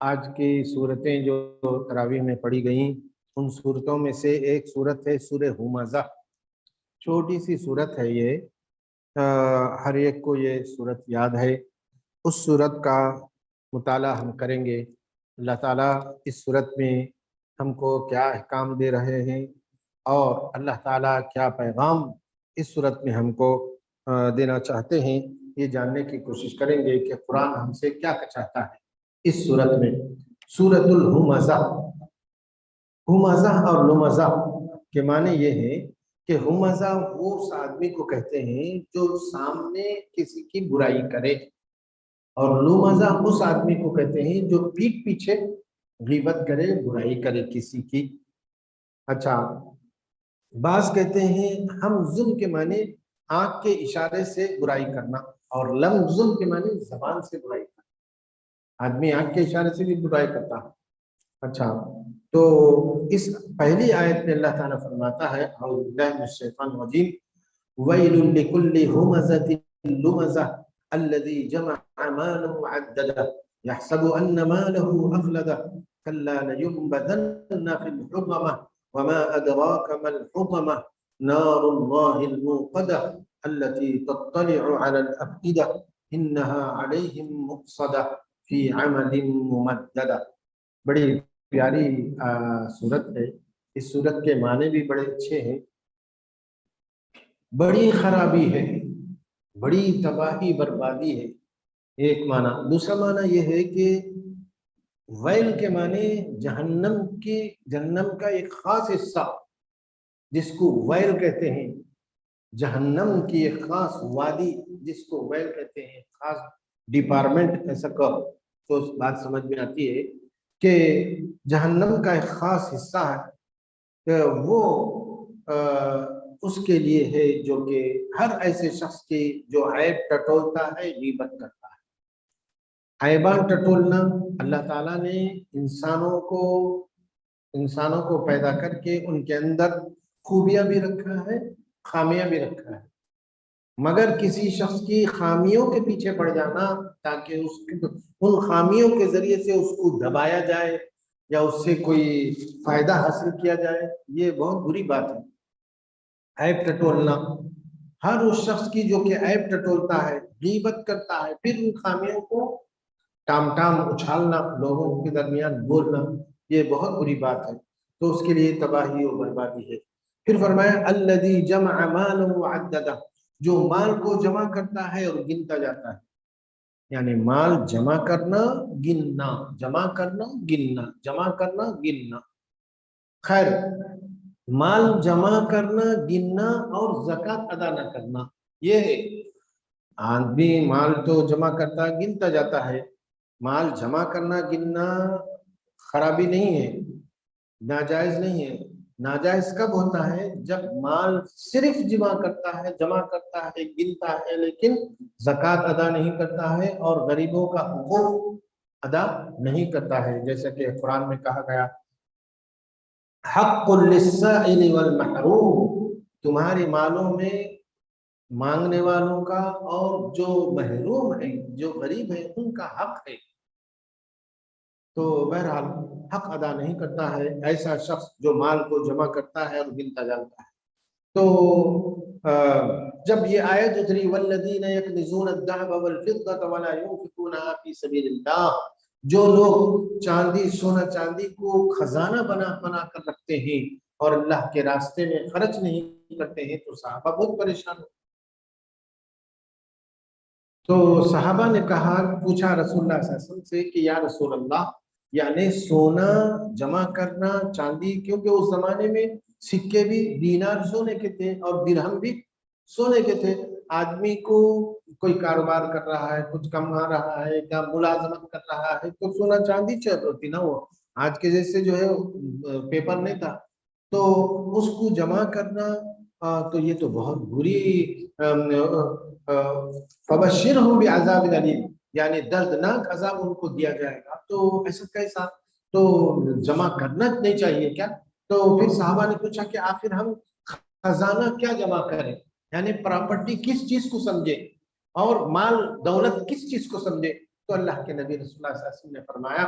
آج کی صورتیں جو تراویح میں پڑھی گئیں ان صورتوں میں سے ایک صورت ہے سورہ ہمزہ۔ چھوٹی سی صورت ہے یہ، ہر ایک کو یہ صورت یاد ہے۔ اس صورت کا مطالعہ ہم کریں گے۔ اللہ تعالیٰ اس صورت میں ہم کو کیا احکام دے رہے ہیں اور اللہ تعالیٰ کیا پیغام اس صورت میں ہم کو دینا چاہتے ہیں، یہ جاننے کی کوشش کریں گے کہ قرآن ہم سے کیا چاہتا ہے اس صورت میں۔ سورۃ الہمزہ، ہمزہ اور لمزہ کے معنی یہ ہے کہ ہمزہ وہ اس آدمی کو کہتے ہیں جو سامنے کسی کی برائی کرے، اور لمزہ اس آدمی کو کہتے ہیں جو پیٹھ پیچھے غیبت کرے، برائی کرے کسی کی۔ اچھا، بعض کہتے ہیں ہم ظلم کے معنی آنکھ کے اشارے سے برائی کرنا، اور لم ظلم کے معنی زبان سے برائی کرنا، آدمی آنکھ کے اشارے سے بھی برائی کرتا ہے۔ اچھا، تو اس پہلی آیت میں اللہ تعالیٰ فرماتا ہے اعوذ باللہ من الشیطان الرجیم ویل لکل ہمزۃ لمزہ الذی جمع مالا وعددہ یحسب ان مالہ اخلدہ کلا لینبذن فی الحطمہ وما ادراک ما الحطمہ نار اللہ الموقدہ التي تطلع على الافئدہ انها علیہم مؤصدہ فی عمد ممددہ۔ بڑی پیاری صورت ہے۔ اس صورت کے معنی بھی بڑے اچھے ہیں۔ بڑی خرابی ہے، بڑی تباہی بربادی ہے، ایک معنی۔ دوسرا معنی یہ ہے کہ ویل کے معنی جہنم کا ایک خاص حصہ جس کو ویل کہتے ہیں، جہنم کی ایک خاص وادی جس کو ویل کہتے ہیں، خاص ڈپارٹمنٹ ایسا کہو تو بات سمجھ میں آتی ہے کہ جہنم کا ایک خاص حصہ ہے، وہ اس کے لیے ہے جو کہ ہر ایسے شخص کی جو عیب ٹٹولتا ہے، غیبت کرتا ہے۔ عیبان ٹٹولنا، اللہ تعالیٰ نے انسانوں کو پیدا کر کے ان کے اندر خوبیاں بھی رکھا ہے، خامیاں بھی رکھا ہے، مگر کسی شخص کی خامیوں کے پیچھے پڑ جانا تاکہ ان خامیوں کے ذریعے سے اس کو دبایا جائے یا اس سے کوئی فائدہ حاصل کیا جائے، یہ بہت بری بات ہے۔ عیب ٹٹولنا، ہر اس شخص کی جو کہ عیب ٹٹولتا ہے، غیبت کرتا ہے، پھر ان خامیوں کو ٹام اچھالنا، لوگوں کے درمیان بولنا، یہ بہت بری بات ہے، تو اس کے لیے تباہی اور بربادی ہے۔ پھر فرمایا الذی جمع مالا وعددہ، جو مال کو جمع کرتا ہے اور گنتا جاتا ہے، یعنی مال جمع کرنا گننا، جمع کرنا گننا، جمع کرنا گننا۔ خیر، مال جمع کرنا گننا اور زکوٰۃ ادا نہ کرنا، یہ ہے۔ آدمی مال تو جمع کرتا گنتا جاتا ہے، مال جمع کرنا گننا خرابی نہیں ہے، ناجائز نہیں ہے۔ ناجائز کب ہوتا ہے؟ جب مال صرف جمع کرتا ہے، گنتا ہے، لیکن زکوٰۃ ادا نہیں کرتا ہے اور غریبوں کا حقوق ادا نہیں کرتا ہے، جیسا کہ قرآن میں کہا گیا حق للسائل والمحروم، تمہارے مالوں میں مانگنے والوں کا اور جو محروم ہے، جو غریب ہے، ان کا حق ہے۔ تو بہرحال حق ادا نہیں کرتا ہے ایسا شخص جو مال کو جمع کرتا ہے اور گنتا جاتا ہے۔ تو جب یہ آیت اتری والذین یکنزون الذهب والفضة ولا ينفقونها في سبيل اللہ، جو لوگ سونا چاندی کو خزانہ بنا کر رکھتے ہیں اور اللہ کے راستے میں خرچ نہیں کرتے ہیں، تو صحابہ بہت پریشان ہوتے۔ تو صحابہ نے پوچھا رسول اللہ صلی اللہ علیہ وسلم سے کہ یا رسول اللہ، یعنی سونا جمع کرنا، چاندی، کیونکہ اس زمانے میں سکے بھی دینار سونے کے تھے اور درہم بھی سونے کے تھے۔ آدمی کو کوئی کاروبار کر رہا ہے، کچھ کما رہا ہے یا ملازمت کر رہا ہے تو سونا چاندی چاہیے ہوتی نا، وہ آج کے جیسے جو ہے پیپر نہیں تھا، تو اس کو جمع کرنا تو یہ تو بہت بری فبشرہم بعذاب علیم، یعنی دردناک عذاب ان کو دیا جائے گا۔ تو ایسا کیسا؟ تو جمع کرنا نہیں چاہیے کیا؟ تو پھر صحابہ نے پوچھا کہ آخر ہم خزانہ کیا جمع کریں، یعنی پراپرٹی کس چیز کو سمجھے اور مال دولت کس چیز کو سمجھے؟ تو اللہ کے نبی رسول اللہ صلی اللہ علیہ وسلم نے فرمایا